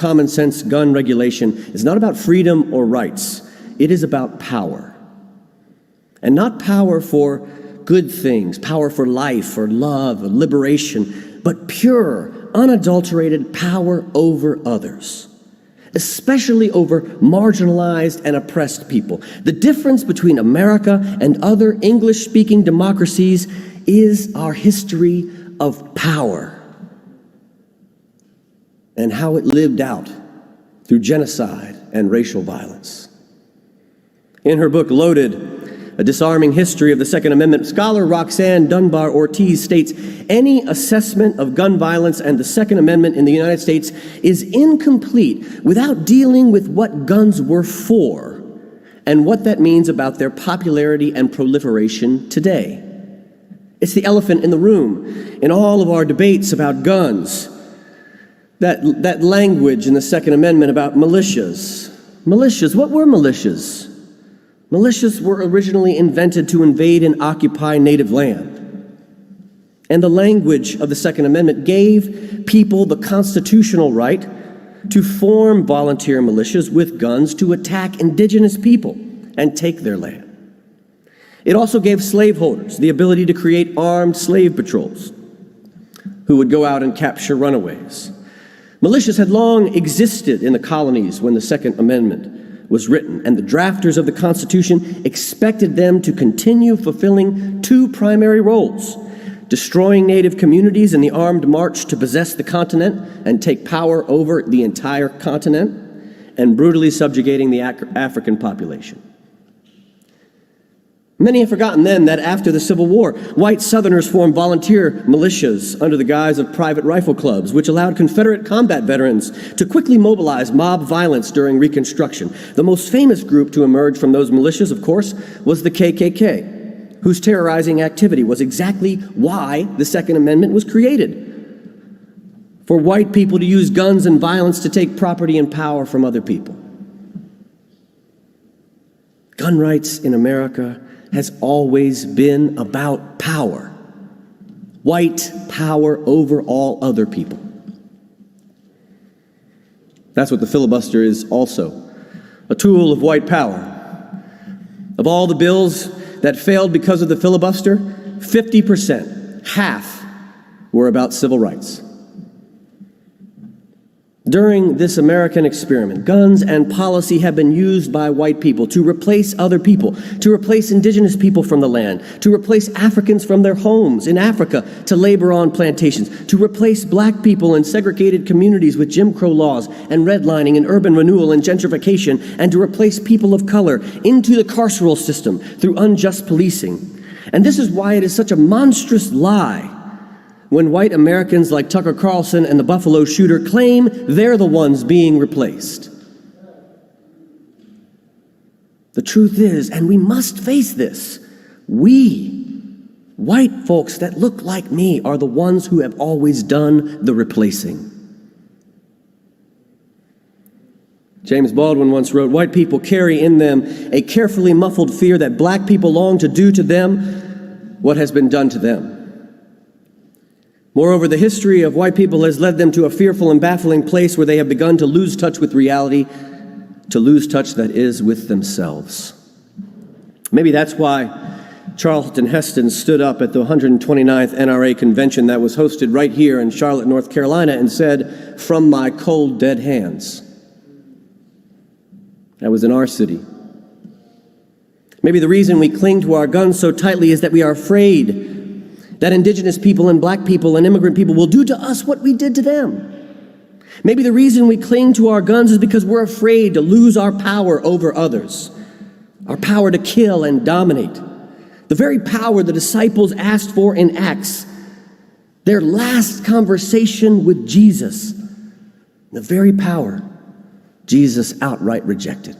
common sense gun regulation is not about freedom or rights. It is about power. And not power for good things, power for life or love or liberation, but pure, unadulterated power over others, especially over marginalized and oppressed people. The difference between America and other English-speaking democracies is our history of power and how it lived out through genocide and racial violence. In her book, Loaded, A Disarming History of the Second Amendment, scholar Roxanne Dunbar Ortiz states, any assessment of gun violence and the Second Amendment in the United States is incomplete without dealing with what guns were for and what that means about their popularity and proliferation today. It's the elephant in the room in all of our debates about guns. That language in the Second Amendment about militias. Militias, what were militias? Militias were originally invented to invade and occupy native land. And the language of the Second Amendment gave people the constitutional right to form volunteer militias with guns to attack indigenous people and take their land. It also gave slaveholders the ability to create armed slave patrols who would go out and capture runaways. Militias had long existed in the colonies when the Second Amendment was written, and the drafters of the Constitution expected them to continue fulfilling two primary roles: destroying native communities in the armed march to possess the continent and take power over the entire continent, and brutally subjugating the African population. Many have forgotten then that after the Civil War, white Southerners formed volunteer militias under the guise of private rifle clubs, which allowed Confederate combat veterans to quickly mobilize mob violence during Reconstruction. The most famous group to emerge from those militias, of course, was the KKK, whose terrorizing activity was exactly why the Second Amendment was created: for white people to use guns and violence to take property and power from other people. Gun rights in America has always been about power. White power over all other people. That's what the filibuster is also, a tool of white power. Of all the bills that failed because of the filibuster, 50%, half, were about civil rights. During this American experiment, guns and policy have been used by white people to replace other people, to replace indigenous people from the land, to replace Africans from their homes in Africa to labor on plantations, to replace black people in segregated communities with Jim Crow laws and redlining and urban renewal and gentrification, and to replace people of color into the carceral system through unjust policing. And this is why it is such a monstrous lie when white Americans like Tucker Carlson and the Buffalo shooter claim they're the ones being replaced. The truth is, and we must face this, we, white folks that look like me, are the ones who have always done the replacing. James Baldwin once wrote, "White people carry in them a carefully muffled fear that black people long to do to them what has been done to them. Moreover, the history of white people has led them to a fearful and baffling place where they have begun to lose touch with reality, to lose touch, that is, with themselves." Maybe that's why Charlton Heston stood up at the 129th NRA convention that was hosted right here in Charlotte, North Carolina, and said, "From my cold, dead hands." That was in our city. Maybe the reason we cling to our guns so tightly is that we are afraid that indigenous people and black people and immigrant people will do to us what we did to them. Maybe the reason we cling to our guns is because we're afraid to lose our power over others, our power to kill and dominate, the very power the disciples asked for in Acts, their last conversation with Jesus, the very power Jesus outright rejected.